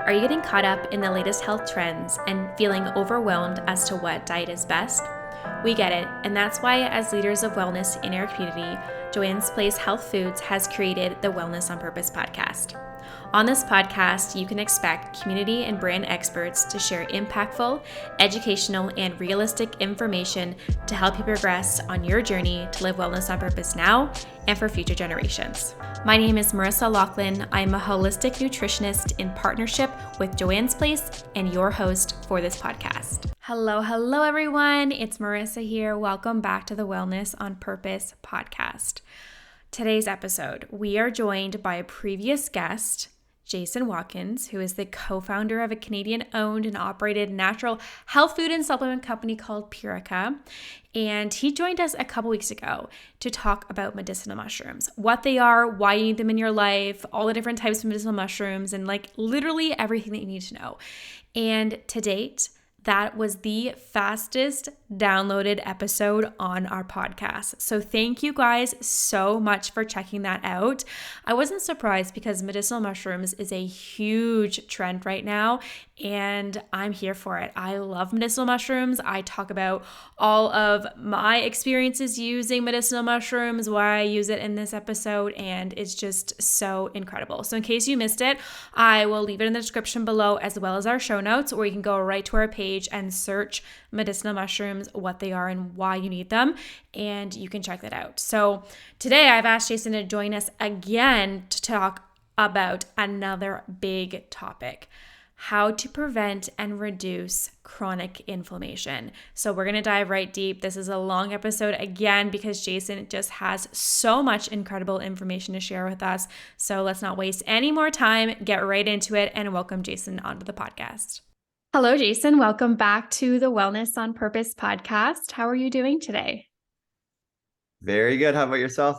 Are you getting caught up in the latest health trends and feeling overwhelmed as to what diet is best? We get it, and that's why, as leaders of wellness in our community, Joanne's Place Health Foods has created the Wellness on Purpose podcast. On this podcast, you can expect community and brand experts to share impactful, educational, and realistic information to help you progress on your journey to live wellness on purpose now and for future generations. My name is Marissa Laughlin. I'm a holistic nutritionist in partnership with Joanne's Place and your host for this podcast. Hello, everyone. It's Marissa here. Welcome back to the Wellness on Purpose podcast. Today's episode, we are joined by a previous guest, Jason Watkins, who is the co-founder of a Canadian-owned and operated natural health food and supplement company called Purica. And he joined us a couple weeks ago to talk about medicinal mushrooms, what they are, why you need them in your life, all the different types of medicinal mushrooms, and like literally everything that you need to know. And to date, that was the fastest downloaded episode on our podcast. So thank you guys so much for checking that out. I wasn't surprised because medicinal mushrooms is a huge trend right now, and I'm here for it. I love medicinal mushrooms. I talk about all of my experiences using medicinal mushrooms, why I use it in this episode, and it's just so incredible. So in case you missed it, I will leave it in the description below as well as our show notes, or you can go right to our page and search medicinal mushrooms, what they are and why you need them, and you can check that out. So today I've asked Jason to join us again to talk about another big topic: how to prevent and reduce chronic inflammation. So we're going to dive right deep. This is a long episode again because Jason just has so much incredible information to share with us. So let's not waste any more time. Get right into it and welcome Jason onto the podcast. Hello, Jason. Welcome back to the Wellness on Purpose podcast. How are you doing today? Very good. How about yourself?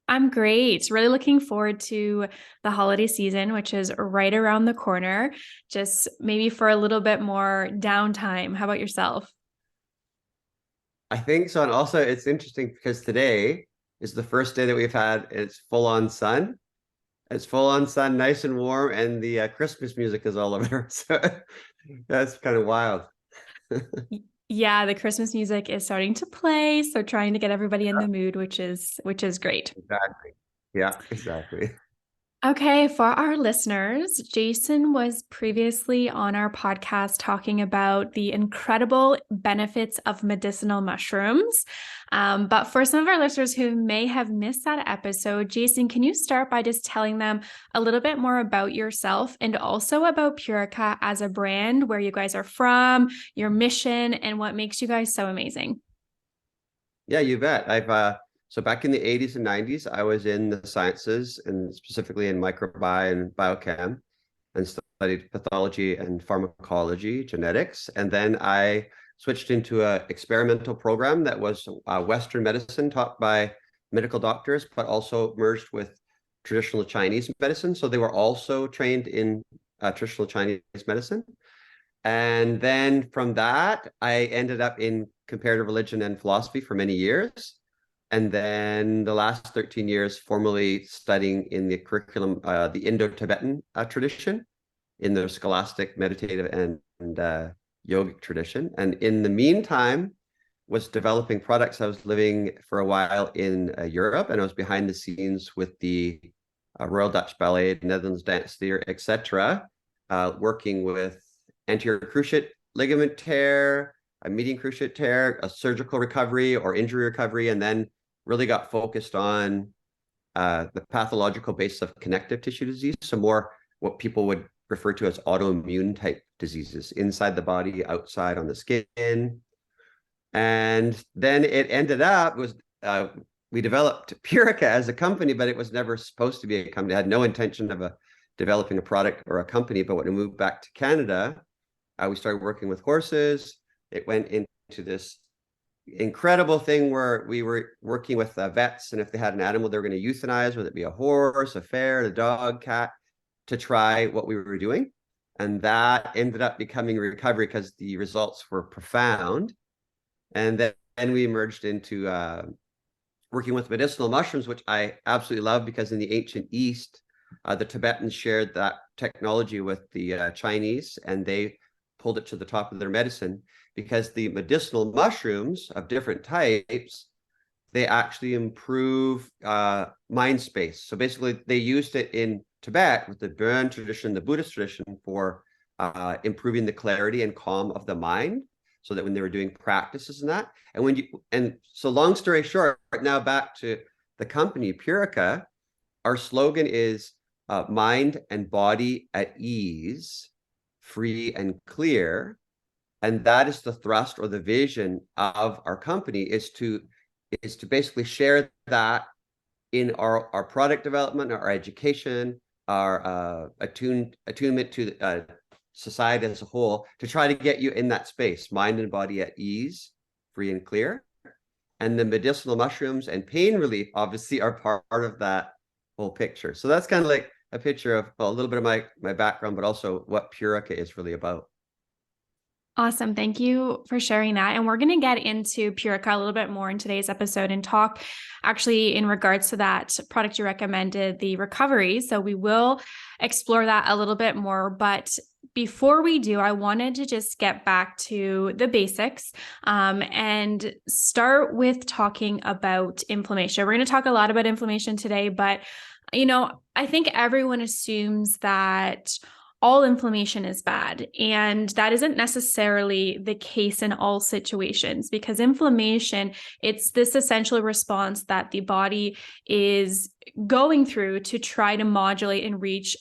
I'm great. Really looking forward to the holiday season, which is right around the corner, just maybe for a little bit more downtime. How about yourself? I think so. And also, it's interesting because today is the first day that we've had it's full on sun. It's full on sun, nice and warm, and the Christmas music is all over. So that's kind of wild. Yeah, the Christmas music is starting to play, so trying to get everybody in the mood, which is great. Exactly. Yeah, exactly. Okay, for our listeners, Jason was previously on our podcast talking about the incredible benefits of medicinal mushrooms. But for some of our listeners who may have missed that episode, Jason, can you start by just telling them a little bit more about yourself and also about Purica as a brand, where you guys are from, your mission, and what makes you guys so amazing? Yeah, you bet. So back in the 80s and 90s, I was in the sciences and specifically in microbiome and biochem, and studied pathology and pharmacology, genetics. And then I switched into an experimental program that was Western medicine taught by medical doctors, but also merged with traditional Chinese medicine. So they were also trained in traditional Chinese medicine. And then from that, I ended up in comparative religion and philosophy for many years. And then the last 13 years formally studying in the curriculum, the Indo-Tibetan tradition, in the scholastic, meditative, and yogic tradition. And in the meantime, was developing products. I was living for a while in Europe, and I was behind the scenes with the Royal Dutch Ballet, Netherlands Dance Theatre, etc., working with anterior cruciate ligament tear, a median cruciate tear, a surgical recovery or injury recovery, and then really got focused on the pathological basis of connective tissue disease. So more what people would refer to as autoimmune type diseases inside the body, outside on the skin. And then it ended up we developed Purica as a company, but it was never supposed to be a company. I had no intention of developing a product or a company. But when we moved back to Canada, we started working with horses. It went into this incredible thing where we were working with vets, and if they had an animal they were going to euthanize, whether it be a horse, a ferret, a dog, cat, to try what we were doing. And that ended up becoming recovery because the results were profound. And then we emerged into working with medicinal mushrooms, which I absolutely love, because in the ancient East, The Tibetans shared that technology with the Chinese, and they pulled it to the top of their medicine because the medicinal mushrooms of different types, they actually improve mind space. So basically, they used it in Tibet with the Burn tradition, the Buddhist tradition, for improving the clarity and calm of the mind, so that when they were doing practices and that, and so long story short, now back to the company Purica, our slogan is mind and body at ease, free and clear. And that is the thrust or the vision of our company, is to basically share that in our product development, our education, our attunement to society as a whole, to try to get you in that space, mind and body at ease, free and clear. And the medicinal mushrooms and pain relief obviously are part of that whole picture. So that's kind of like a picture of, well, a little bit of my background, but also what Purica is really about. Awesome. Thank you for sharing that. And we're going to get into Purica a little bit more in today's episode and talk actually in regards to that product you recommended, the recovery. So we will explore that a little bit more. But before we do, I wanted to just get back to the basics and start with talking about inflammation. We're going to talk a lot about inflammation today, but I think everyone assumes that all inflammation is bad. And that isn't necessarily the case in all situations, because inflammation, it's this essential response that the body is going through to try to modulate and reach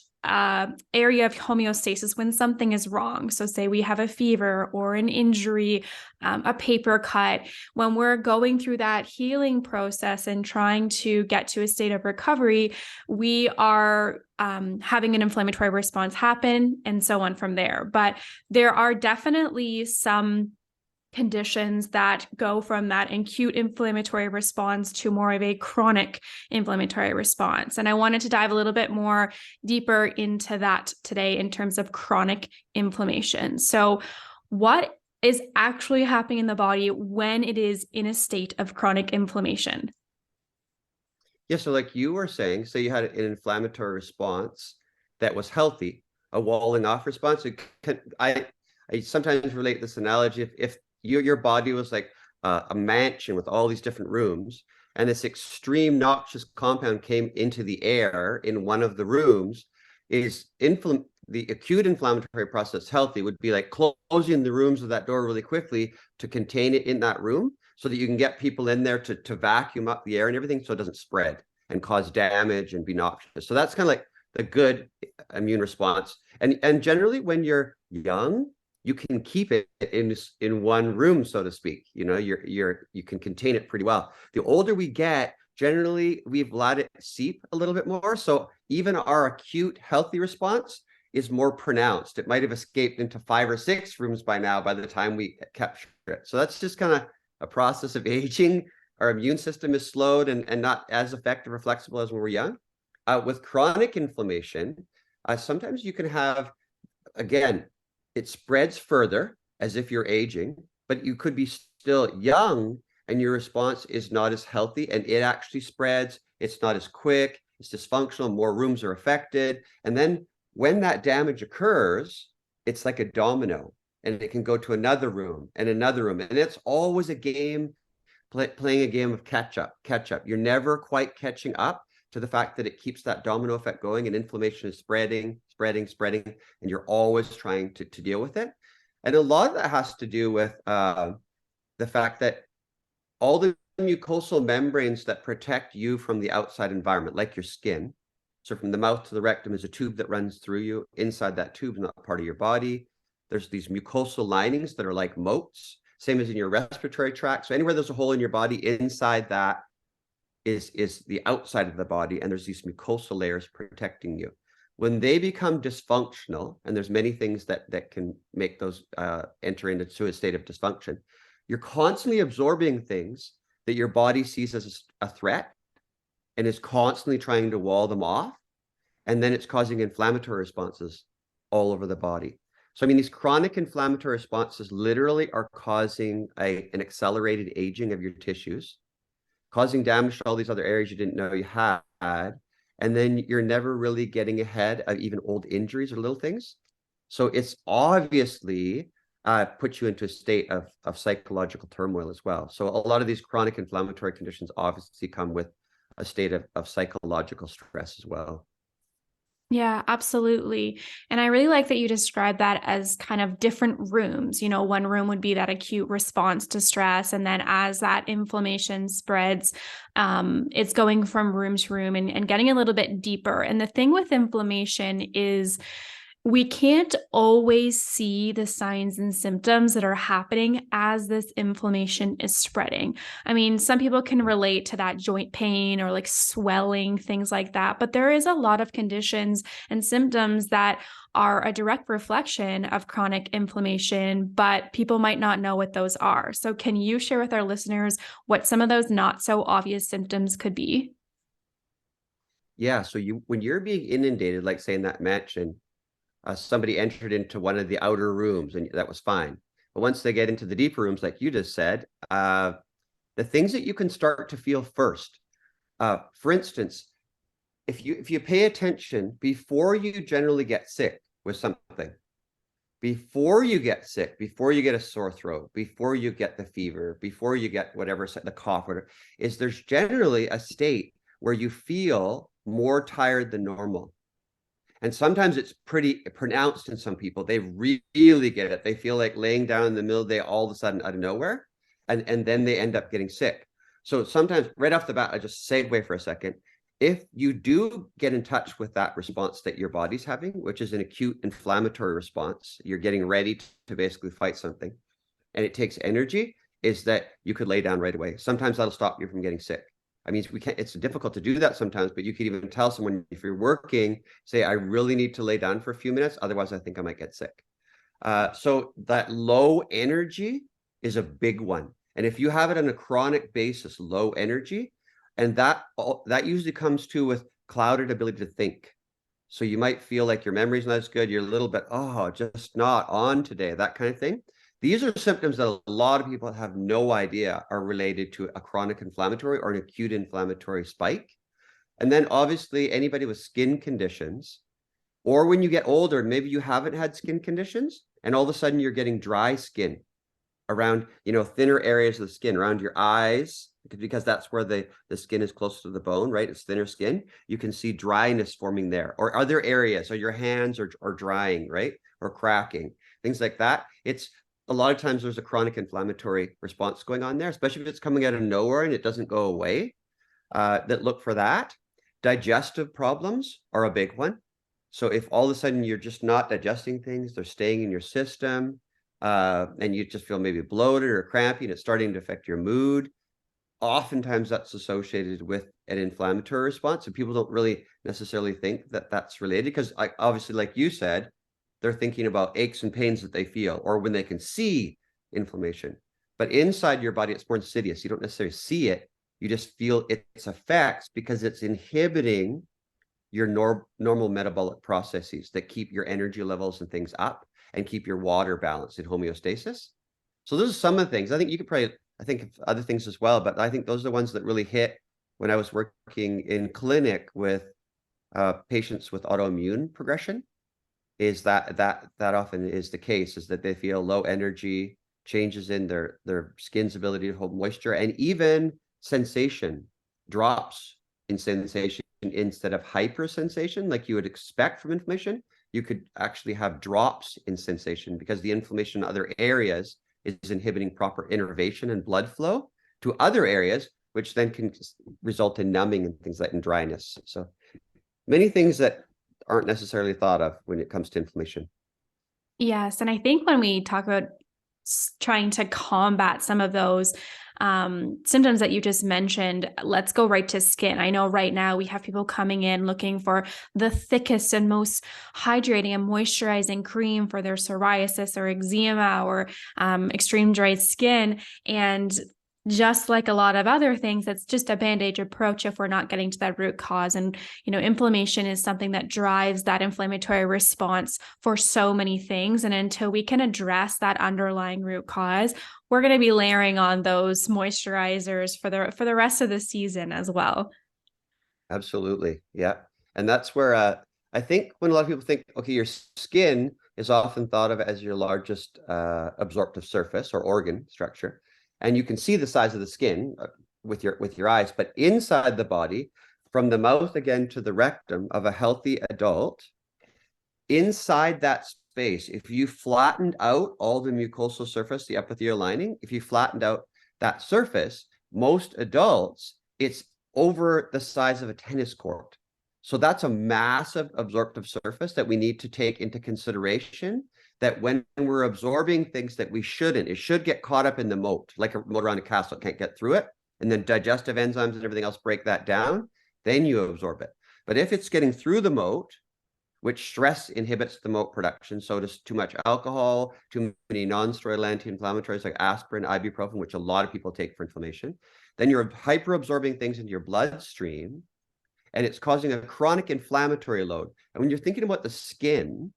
area of homeostasis when something is wrong. So say we have a fever or an injury, a paper cut, when we're going through that healing process and trying to get to a state of recovery, we are having an inflammatory response happen and so on from there. But there are definitely some conditions that go from that acute inflammatory response to more of a chronic inflammatory response. And I wanted to dive a little bit more deeper into that today in terms of chronic inflammation. So what is actually happening in the body when it is in a state of chronic inflammation? Yeah, so like you were saying, so you had an inflammatory response that was healthy, a walling off response. I sometimes relate this analogy, if your body was like a mansion with all these different rooms, and this extreme noxious compound came into the air in one of the rooms, the acute inflammatory process healthy would be like closing the rooms of that door really quickly to contain it in that room, so that you can get people in there to vacuum up the air and everything, so it doesn't spread and cause damage and be noxious. So that's kind of like the good immune response. And generally when you're young, you can keep it in one room, so to speak. You can contain it pretty well. The older we get, generally we've let it seep a little bit more. So even our acute healthy response is more pronounced. It might have escaped into 5 or 6 rooms by now by the time we capture it. So that's just kind of a process of aging. Our immune system is slowed and not as effective or flexible as when we're young. With chronic inflammation, sometimes you can have, again, it spreads further as if you're aging, but you could be still young and your response is not as healthy, and it actually spreads. It's not as quick, it's dysfunctional, more rooms are affected. And then when that damage occurs, it's like a domino, and it can go to another room and another room. And it's always a game, playing a game of catch up. You're never quite catching up to the fact that it keeps that domino effect going, and inflammation is spreading, and you're always trying to deal with it. And a lot of that has to do with the fact that all the mucosal membranes that protect you from the outside environment, like your skin, so from the mouth to the rectum is a tube that runs through you. Inside that tube is not part of your body. There's these mucosal linings that are like moats, same as in your respiratory tract. So anywhere there's a hole in your body, inside that is the outside of the body, and there's these mucosal layers protecting you. When they become dysfunctional, and there's many things that can make those enter into a state of dysfunction, you're constantly absorbing things that your body sees as a threat and is constantly trying to wall them off. And then it's causing inflammatory responses all over the body. So, I mean, these chronic inflammatory responses literally are causing an accelerated aging of your tissues, causing damage to all these other areas you didn't know you had, and then you're never really getting ahead of even old injuries or little things. So it's obviously puts you into a state of psychological turmoil as well. So a lot of these chronic inflammatory conditions obviously come with a state of psychological stress as well. Yeah, absolutely. And I really like that you described that as kind of different rooms. One room would be that acute response to stress. And then as that inflammation spreads, it's going from room to room and getting a little bit deeper. And the thing with inflammation is we can't always see the signs and symptoms that are happening as this inflammation is spreading. I mean, some people can relate to that joint pain or like swelling, things like that, but there is a lot of conditions and symptoms that are a direct reflection of chronic inflammation, but people might not know what those are. So can you share with our listeners what some of those not so obvious symptoms could be? Yeah. So when you're being inundated, like say in that mansion, somebody entered into one of the outer rooms and that was fine. But once they get into the deeper rooms, like you just said, the things that you can start to feel first, for instance, if you pay attention before you generally get sick with something, before you get sick, before you get a sore throat, before you get the fever, before you get whatever, the cough, whatever, is there's generally a state where you feel more tired than normal. And sometimes it's pretty pronounced in some people. They really get it. They feel like laying down in the middle of the day all of a sudden out of nowhere, and then they end up getting sick. So sometimes right off the bat, I just segue for a second. If you do get in touch with that response that your body's having, which is an acute inflammatory response, you're getting ready to basically fight something, and it takes energy, is that you could lay down right away. Sometimes that'll stop you from getting sick. I mean, we can't, it's difficult to do that sometimes, but you could even tell someone if you're working, say, I really need to lay down for a few minutes. Otherwise, I think I might get sick. So that low energy is a big one. And if you have it on a chronic basis, low energy, and that usually comes to with clouded ability to think. So you might feel like your memory's not as good. You're a little bit, just not on today, that kind of thing. These are symptoms that a lot of people have no idea are related to a chronic inflammatory or an acute inflammatory spike. And then obviously anybody with skin conditions, or when you get older, maybe you haven't had skin conditions and all of a sudden you're getting dry skin around, thinner areas of the skin, around your eyes, because that's where the skin is close to the bone, right? It's thinner skin. You can see dryness forming there, or other areas, or your hands are drying, right? Or cracking, things like that. It's a lot of times there's a chronic inflammatory response going on there, especially if it's coming out of nowhere and it doesn't go away. That look for that. Digestive problems are a big one. So if all of a sudden you're just not digesting things, they're staying in your system, and you just feel maybe bloated or crampy, and it's starting to affect your mood, oftentimes that's associated with an inflammatory response. And people don't really necessarily think that that's related because, obviously, like you said, they're thinking about aches and pains that they feel or when they can see inflammation. But inside your body, it's more insidious. You don't necessarily see it. You just feel its effects because it's inhibiting your normal metabolic processes that keep your energy levels and things up and keep your water balanced in homeostasis. So those are some of the things. I think you could probably, I think of other things as well, but I think those are the ones that really hit when I was working in clinic with patients with autoimmune progression. Is that often is the case, is that they feel low energy, changes in their skin's ability to hold moisture, and even sensation drops in sensation instead of hypersensation like you would expect from inflammation. You could actually have drops in sensation because the inflammation in other areas is inhibiting proper innervation and blood flow to other areas, which then can result in numbing and things like in dryness. So many things that aren't necessarily thought of when it comes to inflammation. Yes. And I think when we talk about trying to combat some of those symptoms that you just mentioned, let's go right to skin. I know right now we have people coming in looking for the thickest and most hydrating and moisturizing cream for their psoriasis or eczema or extreme dry skin. And just like a lot of other things, it's just a band-aid approach if we're not getting to that root cause. And, inflammation is something that drives that inflammatory response for so many things. And until we can address that underlying root cause, we're going to be layering on those moisturizers for the rest of the season as well. Absolutely. Yeah. And that's where I think when a lot of people think, okay, your skin is often thought of as your largest absorptive surface or organ structure. And you can see the size of the skin with your eyes, but inside the body, from the mouth again to the rectum of a healthy adult, inside that space, if you flattened out all the mucosal surface, the epithelial lining, if you flattened out that surface, most adults, it's over the size of a tennis court. So that's a massive absorptive surface that we need to take into consideration, that when we're absorbing things that we shouldn't, it should get caught up in the moat, like a moat around a castle, can't get through it. And then digestive enzymes and everything else break that down, then you absorb it. But if it's getting through the moat, which stress inhibits the moat production. So does too much alcohol, too many non-steroidal anti-inflammatories like aspirin, ibuprofen, which a lot of people take for inflammation. Then you're hyper-absorbing things into your bloodstream, and it's causing a chronic inflammatory load. And when you're thinking about the skin,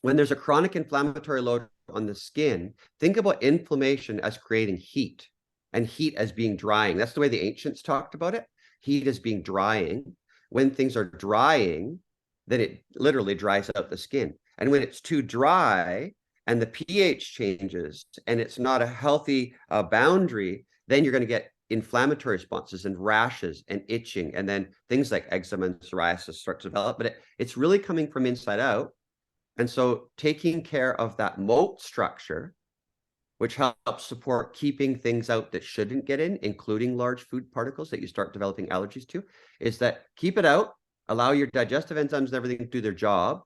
when there's a chronic inflammatory load on the skin, think about inflammation as creating heat, and heat as being drying. That's the way the ancients talked about it. Heat as being drying. When things are drying, then it literally dries out the skin. And when it's too dry and the pH changes and it's not a healthy boundary, then you're going to get inflammatory responses and rashes and itching. And then things like eczema and psoriasis start to develop. But it's really coming from inside out. And so taking care of that moat structure, which helps support keeping things out that shouldn't get in, including large food particles that you start developing allergies to, is that keep it out, allow your digestive enzymes and everything to do their job.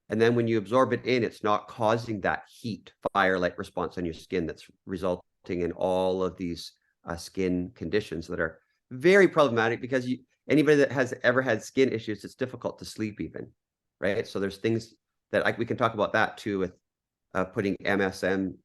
And then when you absorb it in, it's not causing that heat, fire-like response on your skin that's resulting in all of these skin conditions that are very problematic, because anybody that has ever had skin issues, it's difficult to sleep even, right? So there's things that we can talk about that too, with putting MSM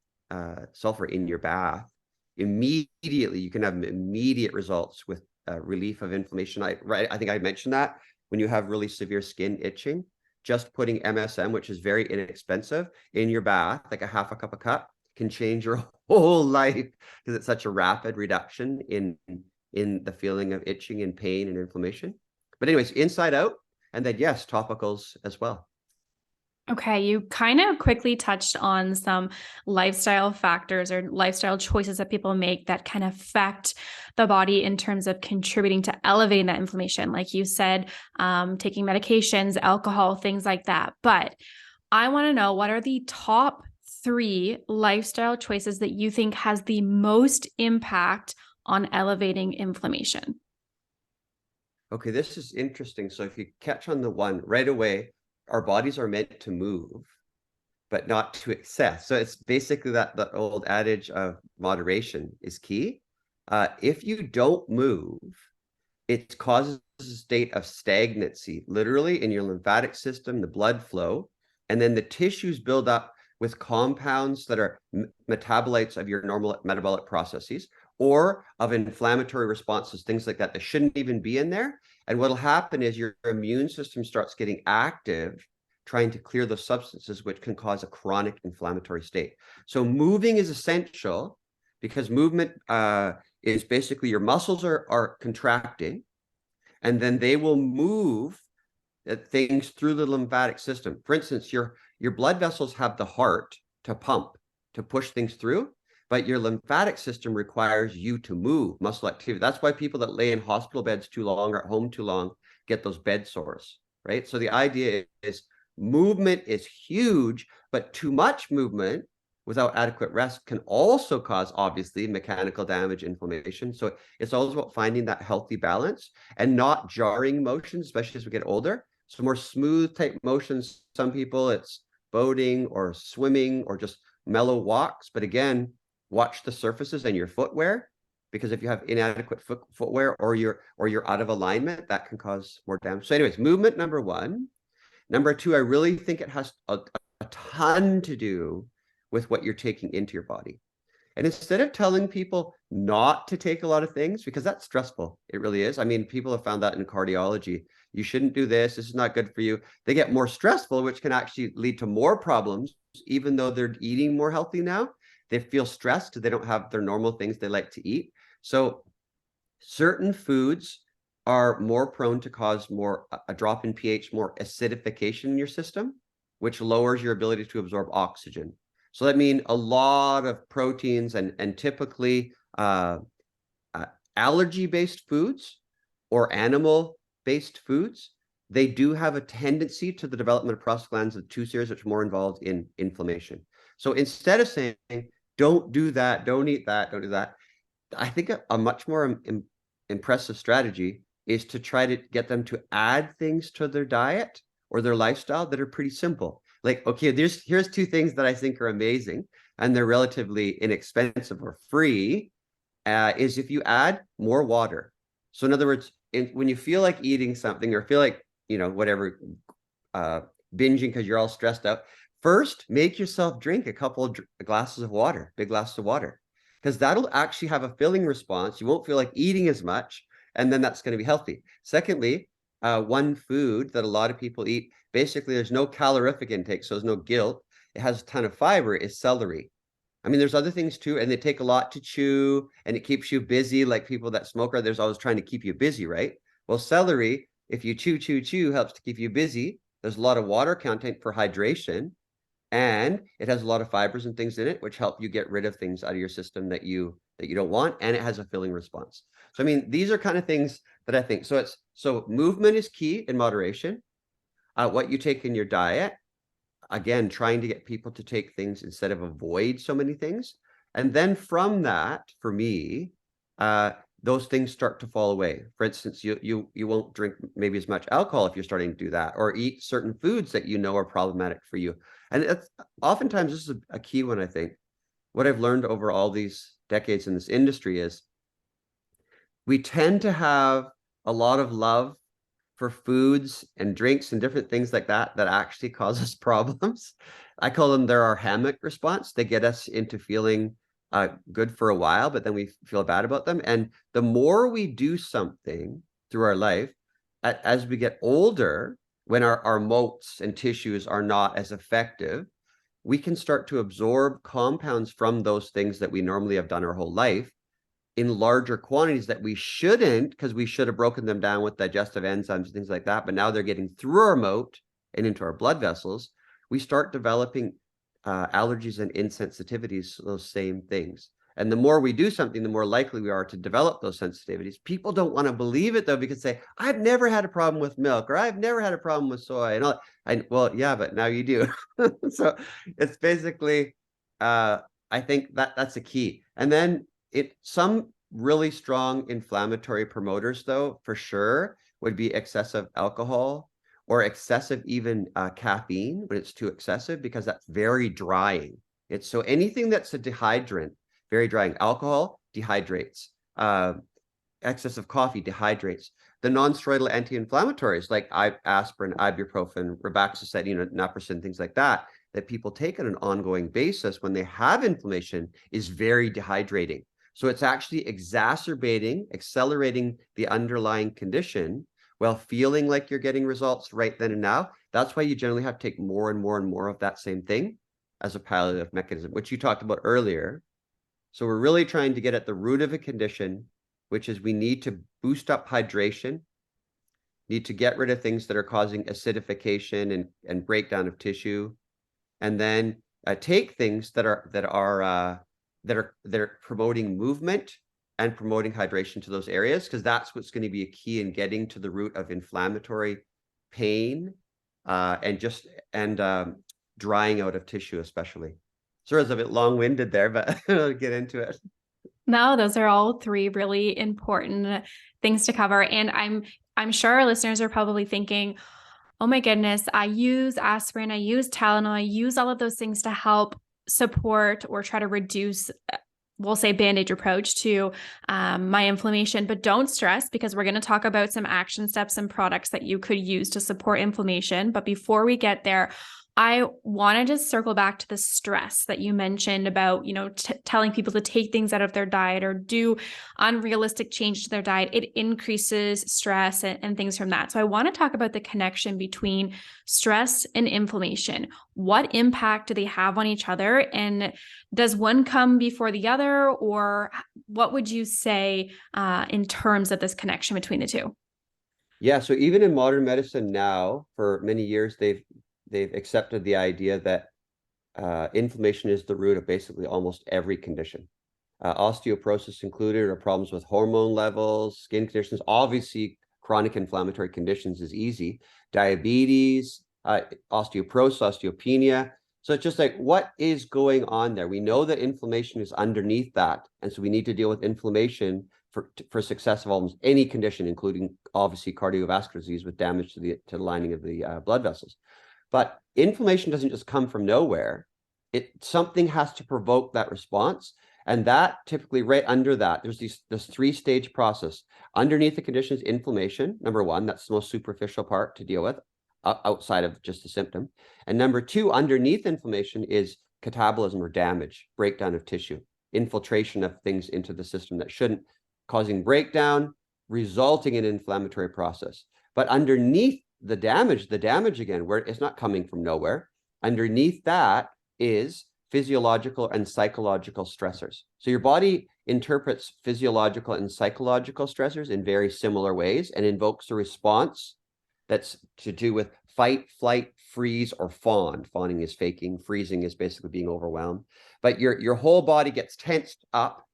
sulfur in your bath. Immediately, you can have immediate results with relief of inflammation. I think I mentioned that when you have really severe skin itching, just putting MSM, which is very inexpensive, in your bath, like a half a cup of cup, can change your whole life, because it's such a rapid reduction in the feeling of itching and pain and inflammation. But anyways, inside out, and then yes, topicals as well. Okay, you kind of quickly touched on some lifestyle factors or lifestyle choices that people make that can affect the body in terms of contributing to elevating that inflammation. Like you said, taking medications, alcohol, things like that. But I want to know, what are the top 3 lifestyle choices that you think has the most impact on elevating inflammation? Okay, this is interesting. So if you catch on the one right away, our bodies are meant to move, but not to excess. So it's basically that old adage of moderation is key. If you don't move, it causes a state of stagnancy, literally in your lymphatic system, the blood flow, and then the tissues build up with compounds that are metabolites of your normal metabolic processes, or of inflammatory responses, things like that shouldn't even be in there. And what'll happen is your immune system starts getting active, trying to clear those substances, which can cause a chronic inflammatory state. So moving is essential, because movement is basically your muscles are contracting, and then they will move things through the lymphatic system. For instance, your blood vessels have the heart to pump, to push things through, but your lymphatic system requires you to move, muscle activity. That's why people that lay in hospital beds too long or at home too long get those bed sores, right? So the idea is movement is huge, but too much movement without adequate rest can also cause, obviously, mechanical damage, inflammation. So it's always about finding that healthy balance and not jarring motions, especially as we get older. So more smooth type motions. Some people, it's boating or swimming or just mellow walks. But again, watch the surfaces and your footwear, because if you have inadequate footwear or you're out of alignment, that can cause more damage. So anyways, movement, number 1. Number 2, I really think it has a ton to do with what you're taking into your body. And instead of telling people not to take a lot of things, because that's stressful, it really is. I mean, people have found that in cardiology. You shouldn't do this. This is not good for you. They get more stressful, which can actually lead to more problems, even though they're eating more healthy now. They feel stressed because they don't have their normal things they like to eat. So Certain foods are more prone to cause more a drop in pH, more acidification in your system, which lowers your ability to absorb oxygen. So that means a lot of proteins and typically allergy-based foods or animal-based foods, they do have a tendency to the development of prostaglandins of 2 series, which are more involved in inflammation. So instead of saying, don't do that, don't eat that, don't do that, I think a much more impressive strategy is to try to get them to add things to their diet or their lifestyle that are pretty simple. Like, okay, here's 2 things that I think are amazing and they're relatively inexpensive or free, is if you add more water. So in other words, when you feel like eating something or feel like, whatever, binging because you're all stressed out, first make yourself drink a couple of glasses of water, big glasses of water, because that'll actually have a filling response. You won't feel like eating as much, and then that's going to be healthy. Secondly, one food that a lot of people eat, basically there's no calorific intake, so there's no guilt. It has a ton of fiber, is celery. I mean, there's other things too, and they take a lot to chew, and it keeps you busy. Like people that smoke, there's always trying to keep you busy, right? Well, celery, if you chew, helps to keep you busy. There's a lot of water content for hydration, and it has a lot of fibers and things in it, which help you get rid of things out of your system that you don't want, and it has a filling response. So, I mean, these are kind of things that I think. So movement is key in moderation. What you take in your diet, again, trying to get people to take things instead of avoid so many things. And then from that, for me, those things start to fall away. For instance, you won't drink maybe as much alcohol if you're starting to do that, or eat certain foods that you know are problematic for you. And it's oftentimes, this is a key one, I think. What I've learned over all these decades in this industry is we tend to have a lot of love for foods and drinks and different things like that actually cause us problems. I call them our hammock response. They get us into feeling good for a while, but then we feel bad about them. And the more we do something through our life, as we get older, when our moats and tissues are not as effective, we can start to absorb compounds from those things that we normally have done our whole life in larger quantities that we shouldn't, because we should have broken them down with digestive enzymes and things like that. But now they're getting through our moat and into our blood vessels. We start developing allergies and insensitivities to those same things. And the more we do something, the more likely we are to develop those sensitivities. People don't want to believe it, though, because say, I've never had a problem with milk, or I've never had a problem with soy. And all. Well, yeah, but now you do. So it's basically, I think that's a key. And then some really strong inflammatory promoters, though, for sure, would be excessive alcohol or excessive even caffeine when it's too excessive, because that's very drying. It's so anything that's a dehydrant, very drying. Alcohol dehydrates. Excessive coffee dehydrates. The non-steroidal anti-inflammatories like aspirin, ibuprofen, ribaxacet, naproxen, things like that people take on an ongoing basis when they have inflammation is very dehydrating. So it's actually accelerating the underlying condition while feeling like you're getting results right then and now. That's why you generally have to take more and more and more of that same thing as a palliative mechanism, which you talked about earlier. So we're really trying to get at the root of a condition, which is we need to boost up hydration, need to get rid of things that are causing acidification and breakdown of tissue, and then take things that are promoting movement and promoting hydration to those areas, because that's what's going to be a key in getting to the root of inflammatory pain and drying out of tissue, especially. Sorry, it's a bit long-winded there, but I'll get into it. No, those are all 3 really important things to cover. And I'm sure our listeners are probably thinking, oh my goodness, I use aspirin, I use Tylenol, I use all of those things to help support or try to reduce, we'll say, Band-Aid approach to my inflammation. But don't stress, because we're going to talk about some action steps and products that you could use to support inflammation. But before we get there, I wanted to circle back to the stress that you mentioned about, telling people to take things out of their diet or do unrealistic changes to their diet. It increases stress and things from that. So I want to talk about the connection between stress and inflammation. What impact do they have on each other? And does one come before the other? Or what would you say in terms of this connection between the two? Yeah, so even in modern medicine now, for many years, they've accepted the idea that inflammation is the root of basically almost every condition, osteoporosis included, or problems with hormone levels, skin conditions. Obviously, chronic inflammatory conditions is easy. Diabetes, osteoporosis, osteopenia. So it's just like, what is going on there? We know that inflammation is underneath that. And so we need to deal with inflammation for success of almost any condition, including obviously cardiovascular disease with damage to the lining of the blood vessels. But inflammation doesn't just come from nowhere. Something has to provoke that response. And that typically right under that, there's this three-stage process. Underneath the condition is inflammation, number one. That's the most superficial part to deal with outside of just the symptom. And number two, underneath inflammation is catabolism or damage, breakdown of tissue, infiltration of things into the system that shouldn't, causing breakdown, resulting in inflammatory process. But underneath the damage again, where it's not coming from nowhere, underneath that is physiological and psychological stressors. So your body interprets physiological and psychological stressors in very similar ways and invokes a response that's to do with fight, flight, freeze, or fawn. Fawning is faking. Freezing is basically being overwhelmed. But your whole body gets tensed up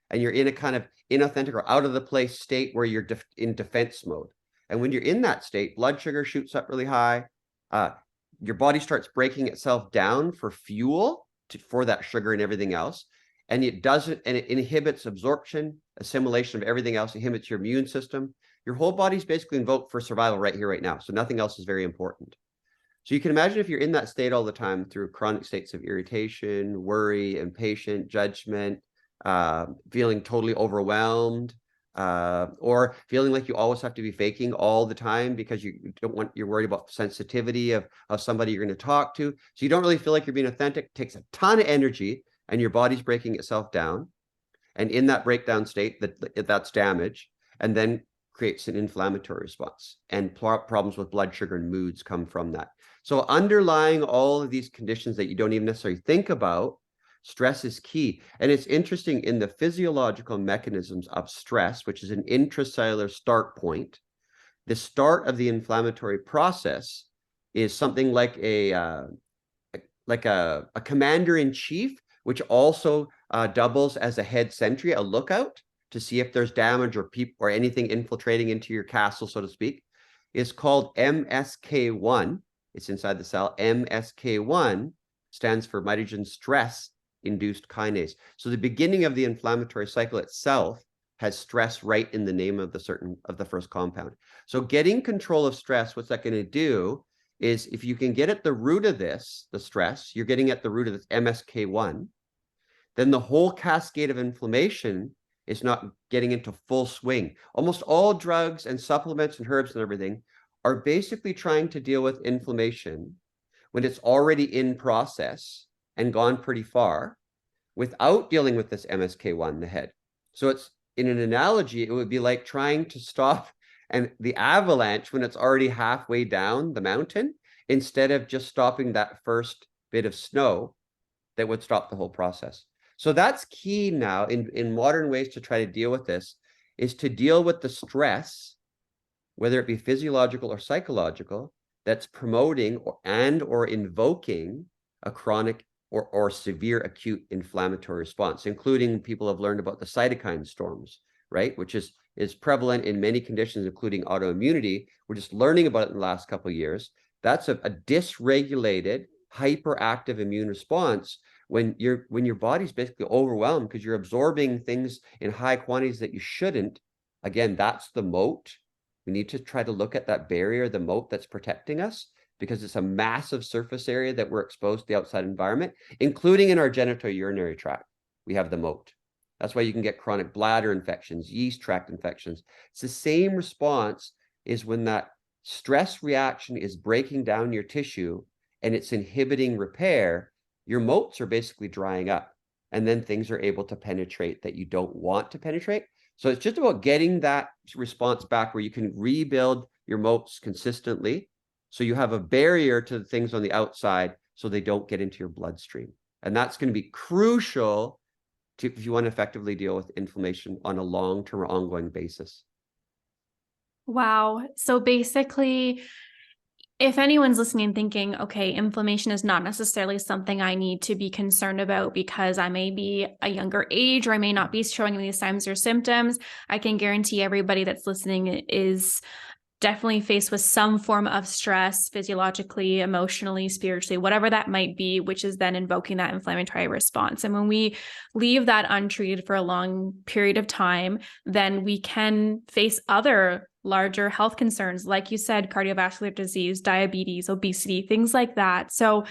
and you're in a kind of inauthentic or out of the place state where you're in defense mode. And when you're in that state, blood sugar shoots up really high. Your body starts breaking itself down for fuel for that sugar and everything else. And it inhibits absorption, assimilation of everything else, inhibits your immune system. Your whole body's basically invoked for survival right here, right now. So nothing else is very important. So you can imagine if you're in that state all the time through chronic states of irritation, worry, impatient, judgment, feeling totally overwhelmed, or feeling like you always have to be faking all the time because you're worried about the sensitivity of somebody you're going to talk to. So you don't really feel like you're being authentic. It takes a ton of energy and your body's breaking itself down. And in that breakdown state, that's damage, and then creates an inflammatory response. And problems with blood sugar and moods come from that. So underlying all of these conditions that you don't even necessarily think about, stress is key. And it's interesting in the physiological mechanisms of stress, which is an intracellular start point. The start of the inflammatory process is something like a commander-in-chief, which also doubles as a head sentry, a lookout to see if there's damage or or anything infiltrating into your castle, so to speak, is called MSK1. It's inside the cell. MSK1 stands for mitogen stress induced kinase. So the beginning of the inflammatory cycle itself has stress right in the name of the first compound. So getting control of stress, what's that going to do is if you can get at the root of this, the stress, you're getting at the root of this MSK1, then the whole cascade of inflammation is not getting into full swing. Almost all drugs and supplements and herbs and everything are basically trying to deal with inflammation when it's already in process and gone pretty far without dealing with this MSK1 in the head. So it's, in an analogy, it would be like trying to stop the avalanche when it's already halfway down the mountain, instead of just stopping that first bit of snow that would stop the whole process. So that's key now in modern ways to try to deal with this, is to deal with the stress, whether it be physiological or psychological, that's promoting or invoking a chronic or severe acute inflammatory response, including people have learned about the cytokine storms, right? Which is prevalent in many conditions, including autoimmunity. We're just learning about it in the last couple of years. That's a dysregulated, hyperactive immune response when your body's basically overwhelmed because you're absorbing things in high quantities that you shouldn't. Again, that's the moat. We need to try to look at that barrier, the moat that's protecting us, because it's a massive surface area that we're exposed to the outside environment, including in our genitourinary tract. We have the moat. That's why you can get chronic bladder infections, yeast tract infections. It's the same response is when that stress reaction is breaking down your tissue and it's inhibiting repair, your moats are basically drying up. And then things are able to penetrate that you don't want to penetrate. So it's just about getting that response back where you can rebuild your moats consistently. So you have a barrier to the things on the outside so they don't get into your bloodstream. And that's going to be crucial if you want to effectively deal with inflammation on a long-term or ongoing basis. Wow. So basically, if anyone's listening and thinking, okay, inflammation is not necessarily something I need to be concerned about because I may be a younger age or I may not be showing these signs or symptoms, I can guarantee everybody that's listening is definitely faced with some form of stress, physiologically, emotionally, spiritually, whatever that might be, which is then invoking that inflammatory response. And when we leave that untreated for a long period of time, then we can face other larger health concerns, like you said, cardiovascular disease, diabetes, obesity, things like that. So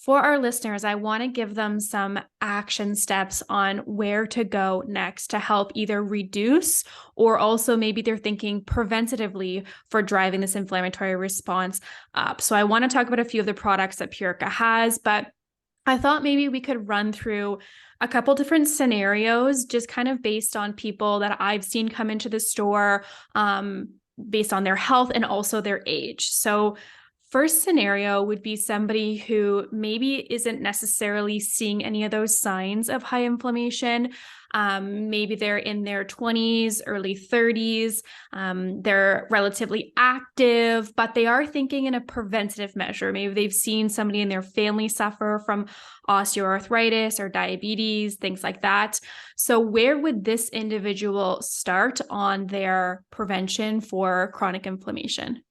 for our listeners, I want to give them some action steps on where to go next to help either reduce or also maybe they're thinking preventatively for driving this inflammatory response up. So I want to talk about a few of the products that Purica has, but I thought maybe we could run through a couple different scenarios just kind of based on people that I've seen come into the store, based on their health and also their age. So first scenario would be somebody who maybe isn't necessarily seeing any of those signs of high inflammation. Maybe they're in their 20s, early 30s. They're relatively active, but they are thinking in a preventative measure. Maybe they've seen somebody in their family suffer from osteoarthritis or diabetes, things like that. So where would this individual start on their prevention for chronic inflammation?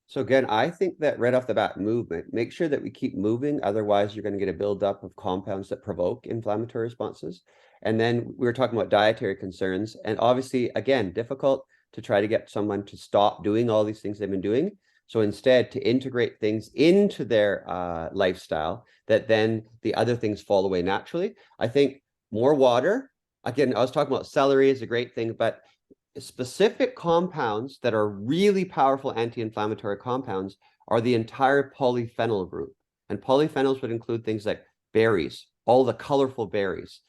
So again, I think that right off the bat, movement, make sure that we keep moving. Otherwise, you're going to get a buildup of compounds that provoke inflammatory responses. And then we were talking about dietary concerns. And obviously, again, difficult to try to get someone to stop doing all these things they've been doing. So instead, to integrate things into their lifestyle that then the other things fall away naturally. I think more water. Again, I was talking about celery is a great thing, but specific compounds that are really powerful anti-inflammatory compounds are the entire polyphenol group. And polyphenols would include things like berries, all the colorful berries,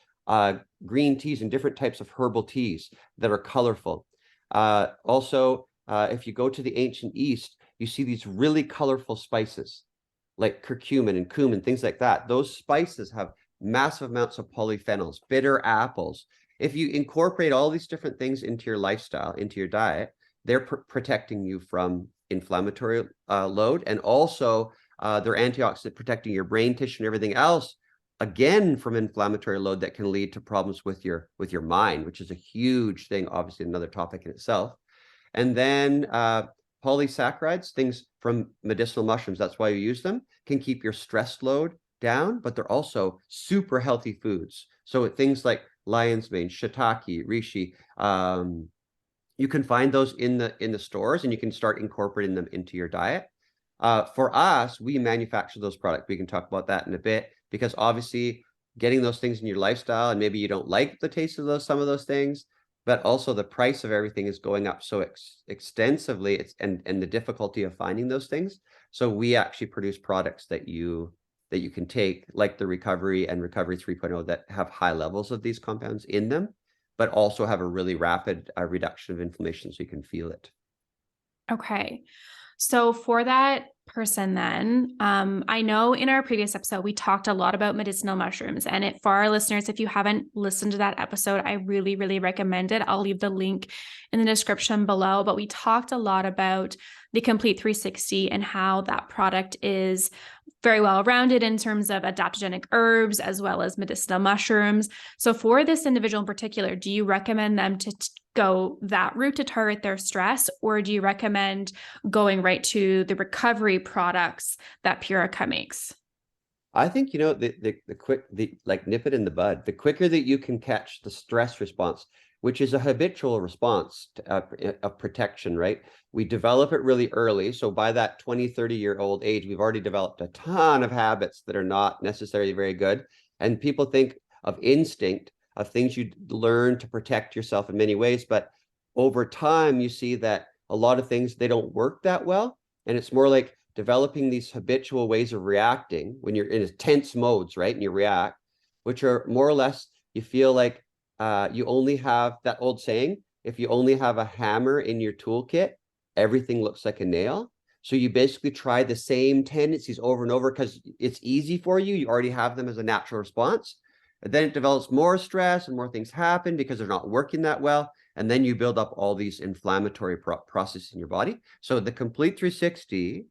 green teas and different types of herbal teas that are colorful. Also, if you go to the ancient East, you see these really colorful spices like curcumin and cumin, things like that. Those spices have massive amounts of polyphenols, bitter apples. If you incorporate all these different things into your lifestyle, into your diet, they're protecting you from inflammatory load, and also they're antioxidant, protecting your brain tissue and everything else, again, from inflammatory load that can lead to problems with your mind, which is a huge thing, obviously another topic in itself. And then polysaccharides, things from medicinal mushrooms, that's why you use them, can keep your stress load down, but they're also super healthy foods. So things like lion's mane, shiitake, reishi, you can find those in the stores, and you can start incorporating them into your diet. For us, we manufacture those products. We can talk about that in a bit, because obviously getting those things in your lifestyle, and maybe you don't like the taste of some of those things, but also the price of everything is going up so extensively, and the difficulty of finding those things. So we actually produce products that you can take, like the Recovery and Recovery 3.0, that have high levels of these compounds in them, but also have a really rapid reduction of inflammation, so you can feel it. Okay. So for that person then, I know in our previous episode, we talked a lot about medicinal mushrooms, and for our listeners, if you haven't listened to that episode, I really, really recommend it. I'll leave the link in the description below, but we talked a lot about the Complete 360 and how that product is very well rounded in terms of adaptogenic herbs as well as medicinal mushrooms. So for this individual in particular, do you recommend them to go that route to target their stress, or do you recommend going right to the recovery products that Purica makes? I think, like nip it in the bud. The quicker that you can catch the stress response, which is a habitual response of protection, right? We develop it really early. So by that 20, 30-year-old age, we've already developed a ton of habits that are not necessarily very good. And people think of instinct, of things you learn to protect yourself in many ways. But over time, you see that a lot of things, they don't work that well. And it's more like developing these habitual ways of reacting when you're in tense modes, right? And you react, which are more or less, you feel like you only have that old saying, if you only have a hammer in your toolkit, everything looks like a nail. So you basically try the same tendencies over and over because it's easy for you. You already have them as a natural response. And then it develops more stress and more things happen because they're not working that well. And then you build up all these inflammatory processes in your body. So the Complete 360,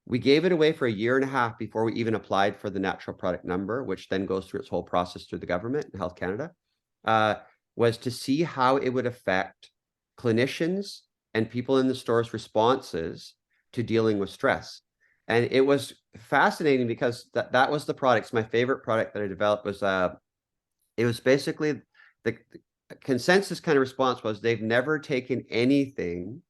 we gave it away for a year and a half before we even applied for the natural product number, which then goes through its whole process through the government and Health Canada, was to see how it would affect clinicians and people in the store's responses to dealing with stress. And it was fascinating because that was the product. My favorite product that I developed was it was basically the consensus kind of response was they've never taken anything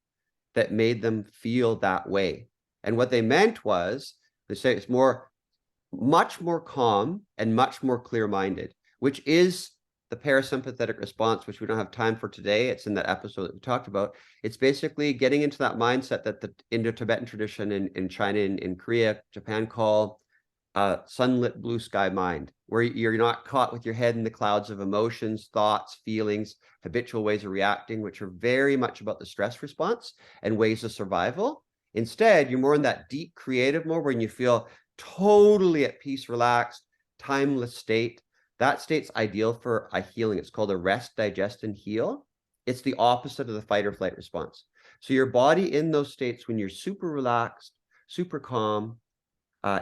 that made them feel that way. And what they meant was they say it's much more calm and much more clear-minded, which is the parasympathetic response, which we don't have time for today. It's in that episode that we talked about. It's basically getting into that mindset that the Indo-Tibetan tradition in China, in Korea, Japan call sunlit blue sky mind, where you're not caught with your head in the clouds of emotions, thoughts, feelings, habitual ways of reacting, which are very much about the stress response and ways of survival. Instead, you're more in that deep creative mode when you feel totally at peace, relaxed, timeless state. That state's ideal for a healing. It's called a rest, digest, and heal. It's the opposite of the fight or flight response. So your body in those states, when you're super relaxed, super calm,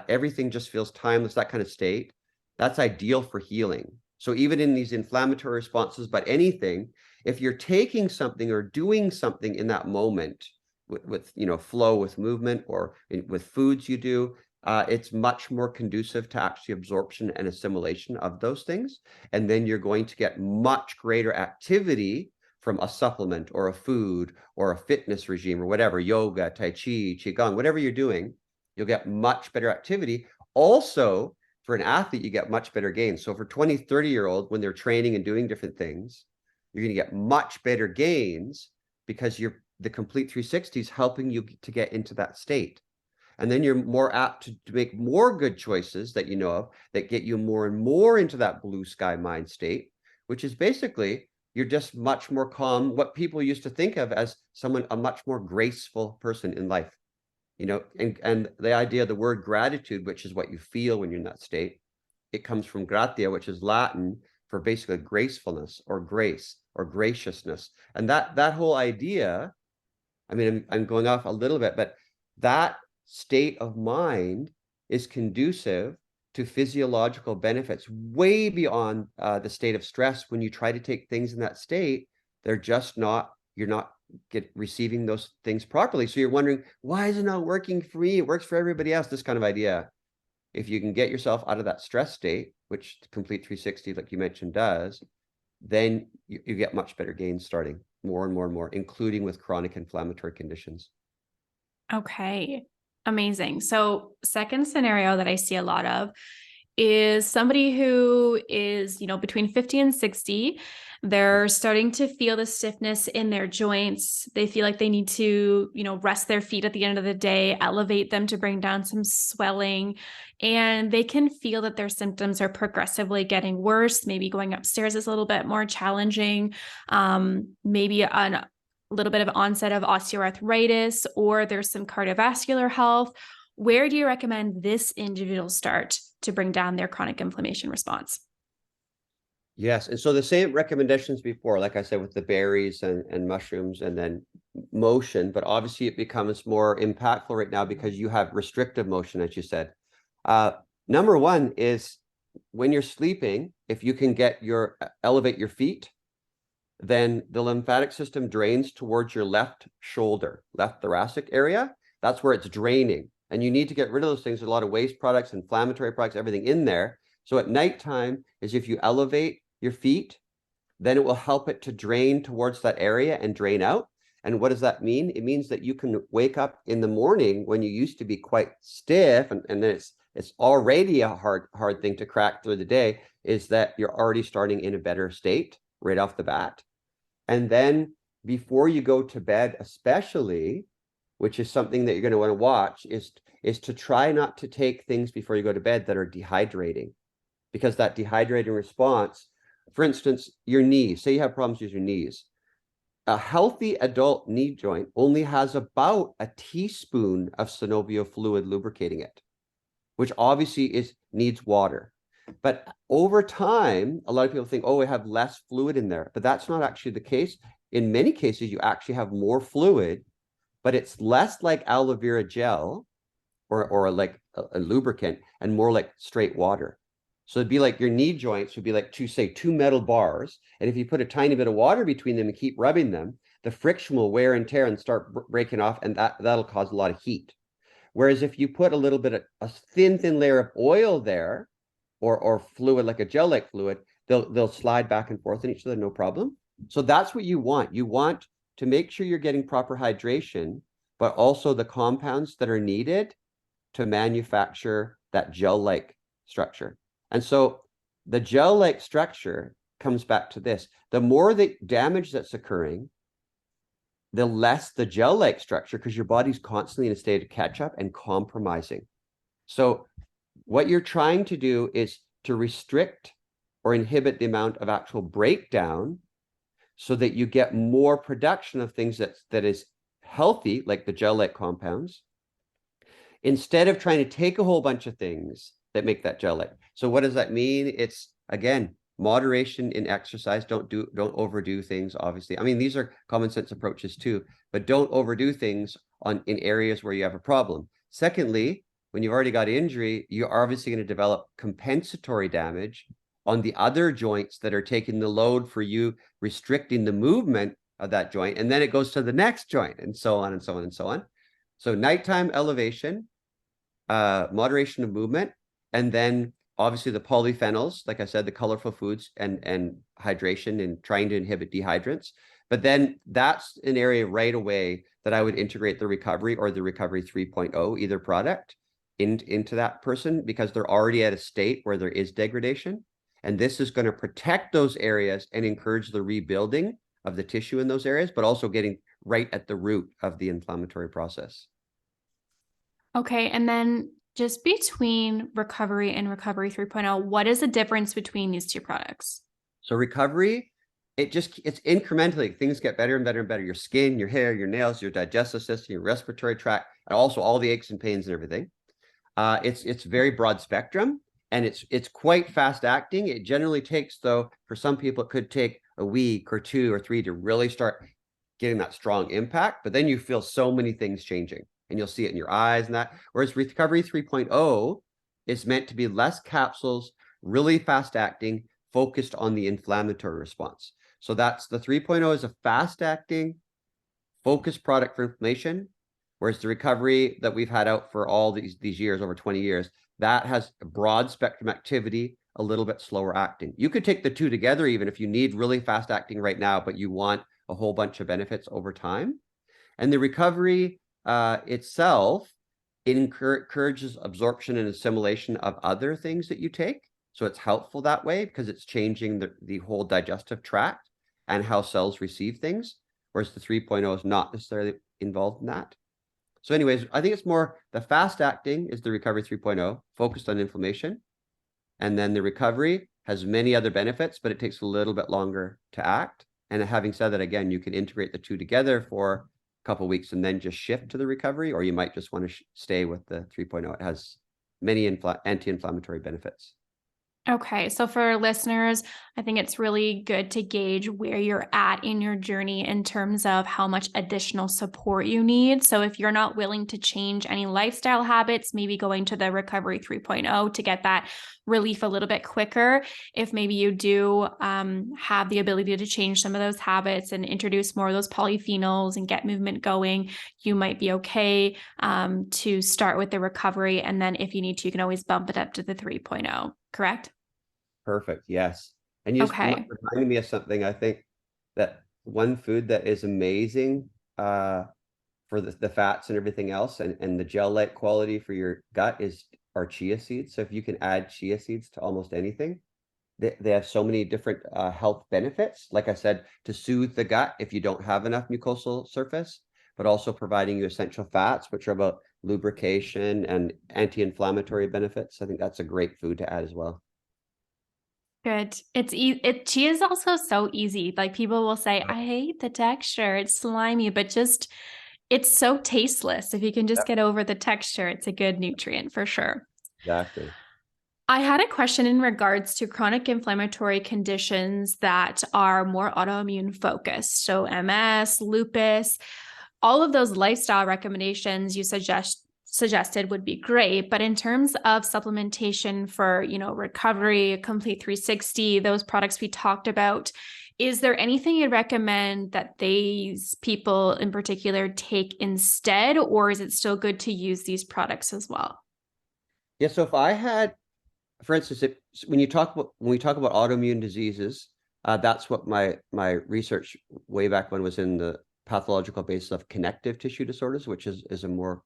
everything just feels timeless, that kind of state, that's ideal for healing. So even in these inflammatory responses, but anything, if you're taking something or doing something in that moment with flow, with movement, or with foods you do, it's much more conducive to actually absorption and assimilation of those things. And then you're going to get much greater activity from a supplement or a food or a fitness regime or whatever, yoga, tai chi, qigong, whatever you're doing, you'll get much better activity. Also, for an athlete, you get much better gains. So for 20, 30-year-old, when they're training and doing different things, you're going to get much better gains because the Complete 360 is helping you to get into that state. And then you're more apt to make more good choices that you know of that get you more and more into that blue sky mind state, which is basically you're just much more calm, what people used to think of as a much more graceful person in life. And the idea of the word gratitude, which is what you feel when you're in that state, it comes from gratia, which is Latin for basically gracefulness or grace or graciousness. And that whole idea, I mean, I'm going off a little bit, but that state of mind is conducive to physiological benefits way beyond the state of stress. When you try to take things in that state, you're not receiving those things properly. So you're wondering, why is it not working for me? It works for everybody else, this kind of idea. If you can get yourself out of that stress state, which Complete 360, like you mentioned, does, then you get much better gains starting more and more and more, including with chronic inflammatory conditions. Okay. Amazing. So, second scenario that I see a lot of is somebody who is, between 50 and 60. They're starting to feel the stiffness in their joints. They feel like they need to, rest their feet at the end of the day, elevate them to bring down some swelling. And they can feel that their symptoms are progressively getting worse. Maybe going upstairs is a little bit more challenging. Maybe a little bit of onset of osteoarthritis, or there's some cardiovascular health. Where do you recommend this individual start to bring down their chronic inflammation response? Yes. And so the same recommendations before, like I said, with the berries and mushrooms and then motion, but obviously it becomes more impactful right now because you have restrictive motion, as you said. Number one is when you're sleeping, if you can elevate your feet, then the lymphatic system drains towards your left shoulder, left thoracic area. That's where it's draining. And you need to get rid of those things. There's a lot of waste products, inflammatory products, everything in there. So at nighttime is if you elevate your feet, then it will help it to drain towards that area and drain out. And what does that mean? It means that you can wake up in the morning when you used to be quite stiff, and then it's already a hard thing to crack through the day, is that you're already starting in a better state right off the bat. And then before you go to bed, especially, which is something that you're going to want to watch, is to try not to take things before you go to bed that are dehydrating, because that dehydrating response, for instance, your knees, say you have problems with your knees. A healthy adult knee joint only has about a teaspoon of synovial fluid lubricating it, which obviously needs water. But over time, a lot of people think, oh, we have less fluid in there, but that's not actually the case. In many cases, you actually have more fluid, but it's less like aloe vera gel or like a lubricant and more like straight water. So it'd be like your knee joints would be like two metal bars. And if you put a tiny bit of water between them and keep rubbing them, the friction will wear and tear and start breaking off. And that'll cause a lot of heat. Whereas if you put a little bit of a thin layer of oil there, or fluid, like a gel-like fluid, they'll slide back and forth in each other, no problem. So that's what you want. You want to make sure you're getting proper hydration, but also the compounds that are needed to manufacture that gel-like structure. And so the gel-like structure comes back to this. The more the damage that's occurring, the less the gel-like structure, because your body's constantly in a state of catch-up and compromising. So what you're trying to do is to restrict or inhibit the amount of actual breakdown so that you get more production of things that is healthy, like the gel-like compounds, instead of trying to take a whole bunch of things that make that gel-like. So what does that mean? It's, again, moderation in exercise. Don't overdo things, obviously. I mean, these are common sense approaches too, but don't overdo things in areas where you have a problem. Secondly, when you've already got injury, you're obviously going to develop compensatory damage on the other joints that are taking the load for you, restricting the movement of that joint. And then it goes to the next joint, and so on and so on and so on. So nighttime elevation, moderation of movement, and then obviously the polyphenols, like I said, the colorful foods and hydration and trying to inhibit dehydrants. But then that's an area right away that I would integrate the recovery or the recovery 3.0, either product, into that person, because they're already at a state where there is degradation. And this is going to protect those areas and encourage the rebuilding of the tissue in those areas, but also getting right at the root of the inflammatory process. Okay, and then just between recovery and recovery 3.0, what is the difference between these two products? So recovery, it's incrementally, things get better and better and better. Your skin, your hair, your nails, your digestive system, your respiratory tract, and also all the aches and pains and everything. It's very broad spectrum, and it's quite fast acting. It generally takes, though, for some people, it could take a week or 2 or 3 to really start getting that strong impact. But then you feel so many things changing, and you'll see it in your eyes and that. Whereas Recovery 3.0 is meant to be less capsules, really fast acting, focused on the inflammatory response. So that's the 3.0 is a fast acting, focused product for inflammation. Whereas the recovery that we've had out for all these years, over 20 years, that has a broad spectrum activity, a little bit slower acting. You could take the two together even if you need really fast acting right now, but you want a whole bunch of benefits over time. And the recovery itself, it encourages absorption and assimilation of other things that you take. So it's helpful that way because it's changing the whole digestive tract and how cells receive things, whereas the 3.0 is not necessarily involved in that. So anyways, I think it's more the fast acting is the recovery 3.0, focused on inflammation. And then the recovery has many other benefits, but it takes a little bit longer to act. And having said that, again, you can integrate the two together for a couple of weeks and then just shift to the recovery, or you might just want to stay with the 3.0. It has many anti-inflammatory benefits. Okay, so for listeners, I think it's really good to gauge where you're at in your journey in terms of how much additional support you need. So if you're not willing to change any lifestyle habits, maybe going to the Recovery 3.0 to get that relief a little bit quicker. If maybe you do have the ability to change some of those habits and introduce more of those polyphenols and get movement going, you might be okay to start with the recovery. And then if you need to, you can always bump it up to the 3.0, correct? Perfect. Yes. And you just reminded me of something. I think that one food that is amazing for the fats and everything else and the gel-like quality for your gut are chia seeds. So if you can add chia seeds to almost anything, they have so many different health benefits. Like I said, to soothe the gut if you don't have enough mucosal surface, but also providing you essential fats, which are about lubrication and anti-inflammatory benefits. I think that's a great food to add as well. Good. Chia is also so easy. Like people will say, I hate the texture. It's slimy, but just it's so tasteless. If you can just Yep, get over the texture, it's a good nutrient for sure. exactly. I had a question in regards to chronic inflammatory conditions that are more autoimmune focused. So MS, lupus, all of those lifestyle recommendations you suggested would be great. But in terms of supplementation for, recovery, complete 360, those products we talked about, is there anything you'd recommend that these people in particular take instead, or is it still good to use these products as well? Yeah, so if I had, for instance, when we talk about autoimmune diseases, that's what my research way back when was in the pathological basis of connective tissue disorders, which is a more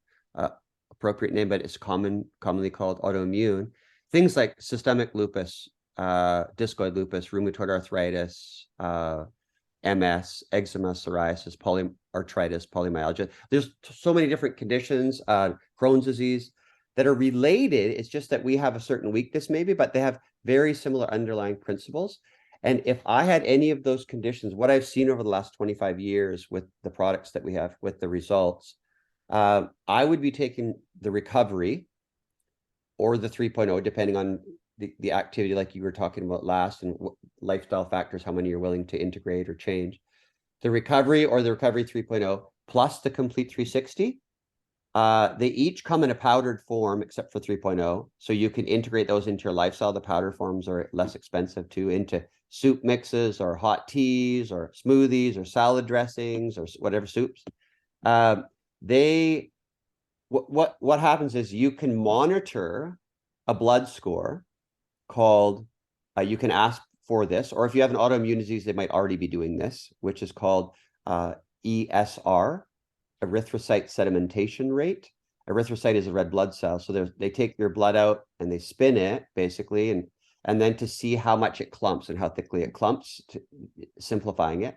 appropriate name, but it's commonly called autoimmune. Things like systemic lupus, discoid lupus, rheumatoid arthritis, MS, eczema, psoriasis, polyarthritis, polymyalgia. There's so many different conditions, Crohn's disease, that are related. It's just that we have a certain weakness maybe, but they have very similar underlying principles. And if I had any of those conditions, what I've seen over the last 25 years with the products that we have, with the results, I would be taking the recovery or the 3.0, depending on the activity like you were talking about last, and lifestyle factors, how many you're willing to integrate or change. The recovery or the recovery 3.0 plus the complete 360. They each come in a powdered form except for 3.0. So you can integrate those into your lifestyle. The powder forms are less expensive too, into soup mixes or hot teas or smoothies or salad dressings or whatever soups. They what happens is you can monitor a blood score called, you can ask for this, or if you have an autoimmune disease, they might already be doing this, which is called ESR, erythrocyte sedimentation rate. Erythrocyte is a red blood cell. So they take your blood out and they spin it basically, and then to see how much it clumps and how thickly it clumps, simplifying it.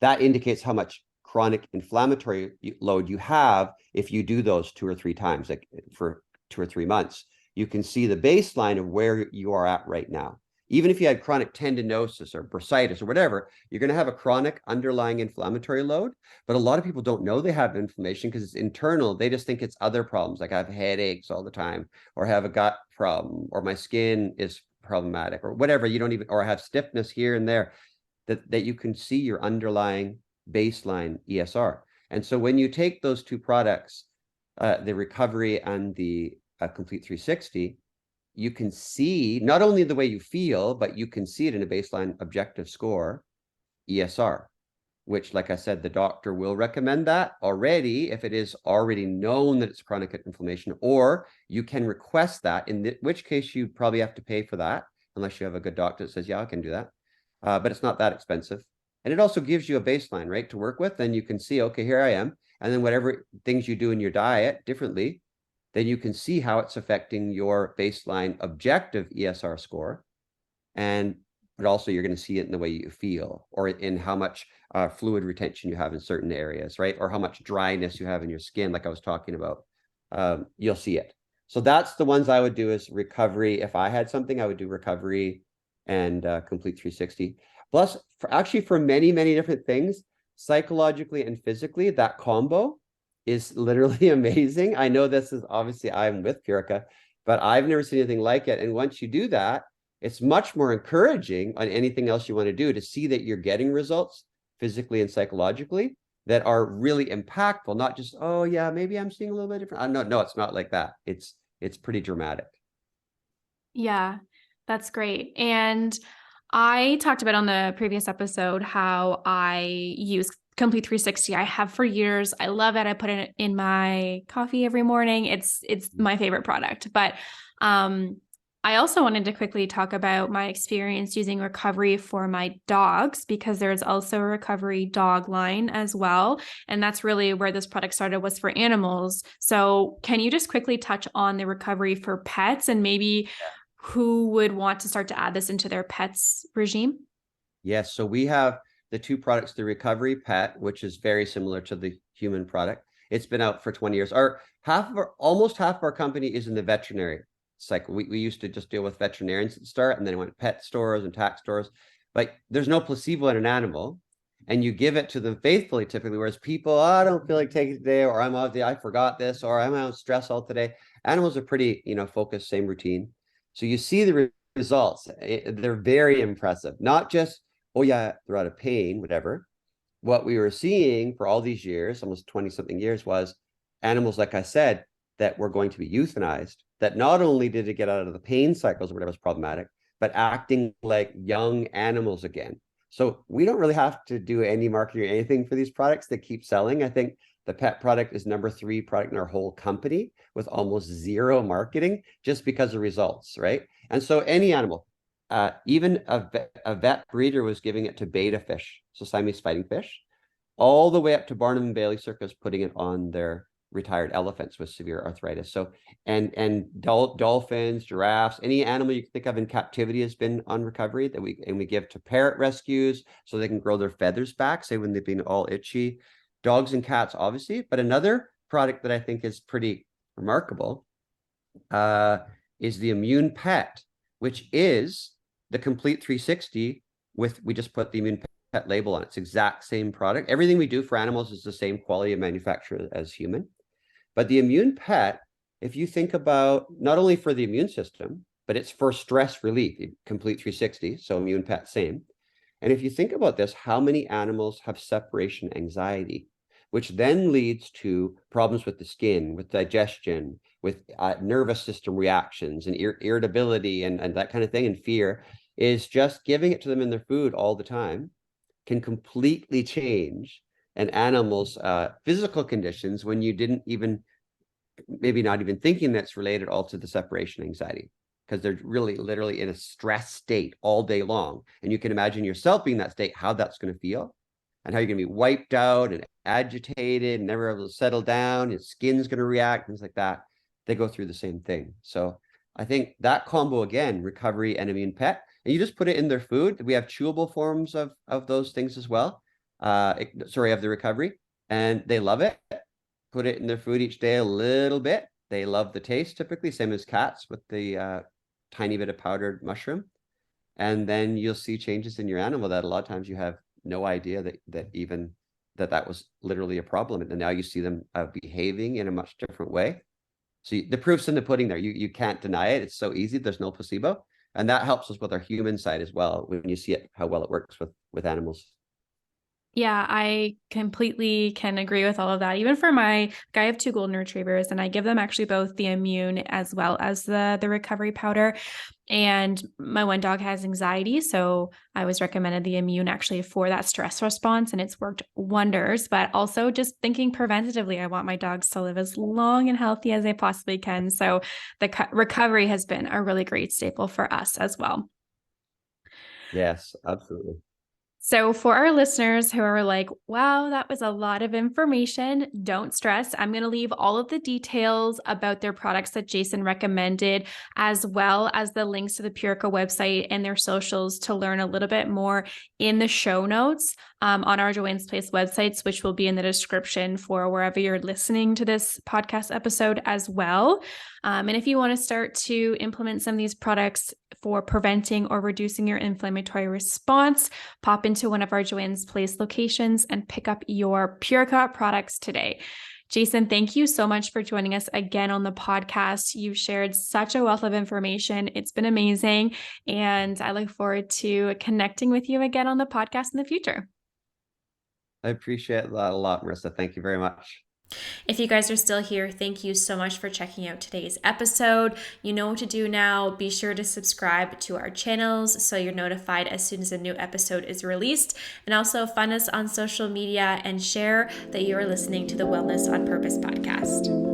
That indicates how much chronic inflammatory load you have if you do those 2 or 3 times, like for 2 or 3 months. You can see the baseline of where you are at right now. Even if you had chronic tendinosis or bursitis or whatever, you're going to have a chronic underlying inflammatory load. But a lot of people don't know they have inflammation because it's internal. They just think it's other problems, like I have headaches all the time, or have a gut problem, or my skin is problematic, or whatever. You don't even, or I have stiffness here and there. That you can see your underlying baseline ESR. And so when you take those 2 products, the recovery and the complete 360, you can see not only the way you feel, but you can see it in a baseline objective score, ESR, which, like I said, the doctor will recommend that already if it is already known that it's chronic inflammation, or you can request that, in which case you probably have to pay for that, unless you have a good doctor that says, yeah, I can do that. But it's not that expensive. And it also gives you a baseline, right, to work with. Then you can see, okay, here I am. And then whatever things you do in your diet differently, then you can see how it's affecting your baseline objective ESR score. But also you're going to see it in the way you feel, or in how much fluid retention you have in certain areas, right? Or how much dryness you have in your skin, like I was talking about. You'll see it. So that's the ones I would do is recovery. If I had something, I would do recovery and complete 360. Plus, for many, many different things, psychologically and physically, that combo is literally amazing. I know this is obviously, I'm with Purica, but I've never seen anything like it. And once you do that, it's much more encouraging on anything else you want to do, to see that you're getting results physically and psychologically that are really impactful, not just, oh yeah, maybe I'm seeing a little bit different. No, it's not like that. It's pretty dramatic. Yeah, that's great. And I talked about on the previous episode how I use Complete 360. I have for years. I love it. I put it in my coffee every morning. It's my favorite product. But I also wanted to quickly talk about my experience using recovery for my dogs, because there's also a recovery dog line as well. And that's really where this product started, was for animals. So can you just quickly touch on the recovery for pets, and maybe who would want to start to add this into their pets regime? Yes, so we have the two products, the Recovery Pet, which is very similar to the human product. It's been out for 20 years. Almost half of our company is in the veterinary cycle. We used to just deal with veterinarians at the start, and then it went pet stores and tax stores. But there's no placebo in an animal, and you give it to them faithfully typically, whereas people, I don't feel like taking it today, or I forgot this, or I'm out of stress all today. Animals are pretty, focused, same routine. So you see the results. They're very impressive. Not just, oh yeah, they're out of pain, whatever. What we were seeing for all these years, almost 20 something years, was animals, like I said, that were going to be euthanized, that not only did it get out of the pain cycles or whatever was problematic, but acting like young animals again. So we don't really have to do any marketing or anything for these products that keep selling. I think the pet product is number 3 product in our whole company with almost zero marketing just because of results, right? And so any animal, even a vet breeder was giving it to beta fish, so Siamese fighting fish, all the way up to Barnum and Bailey Circus, putting it on their retired elephants with severe arthritis. So, and dolphins, giraffes, any animal you can think of in captivity has been on Recovery that we give to parrot rescues so they can grow their feathers back, say when they've been all itchy. Dogs and cats, obviously, but another product that I think is pretty remarkable is the Immune Pet, which is the complete 360 we just put the Immune Pet label on. It's exact same product. Everything we do for animals is the same quality of manufacture as human. But the Immune Pet, if you think about not only for the immune system, but it's for stress relief, complete 360. So Immune Pet, same. And if you think about this, how many animals have separation anxiety, which then leads to problems with the skin, with digestion, with nervous system reactions and irritability and that kind of thing, and fear, is just giving it to them in their food all the time can completely change an animal's physical conditions when you didn't even, maybe not even thinking that's related all to the separation anxiety, because they're really literally in a stress state all day long. And you can imagine yourself being in that state, how that's going to feel and how you're going to be wiped out and agitated and never able to settle down. Your skin's going to react, things like that. They go through the same thing. So I think that combo, again, Recovery and Immune Pet, and you just put it in their food. We have chewable forms of those things as well. Of the Recovery, and they love it. Put it in their food each day a little bit. They love the taste, typically, same as cats with the tiny bit of powdered mushroom. And then you'll see changes in your animal that a lot of times you have no idea that was literally a problem. And now you see them behaving in a much different way. So the proof's in the pudding there. You can't deny it. It's so easy. There's no placebo. And that helps us with our human side as well, when you see it, how well it works with animals. Yeah, I completely can agree with all of that. Even for I have 2 golden retrievers, and I give them actually both the Immune as well as the Recovery powder. And my one dog has anxiety, so I was recommended the Immune actually for that stress response, and it's worked wonders. But also just thinking preventatively, I want my dogs to live as long and healthy as they possibly can. So the Recovery has been a really great staple for us as well. Yes, absolutely. So for our listeners who are like, wow, that was a lot of information, don't stress. I'm going to leave all of the details about their products that Jason recommended, as well as the links to the Purica website and their socials to learn a little bit more in the show notes on our Joanne's Place websites, which will be in the description for wherever you're listening to this podcast episode as well. And if you want to start to implement some of these products for preventing or reducing your inflammatory response, pop into one of our Joanne's Place locations and pick up your Purica products today. Jason, thank you so much for joining us again on the podcast. You've shared such a wealth of information. It's been amazing. And I look forward to connecting with you again on the podcast in the future. I appreciate that a lot, Marissa. Thank you very much. If you guys are still here, thank you so much for checking out today's episode. You know what to do now. Be sure to subscribe to our channels so you're notified as soon as a new episode is released. And also find us on social media and share that you are listening to the Wellness on Purpose podcast.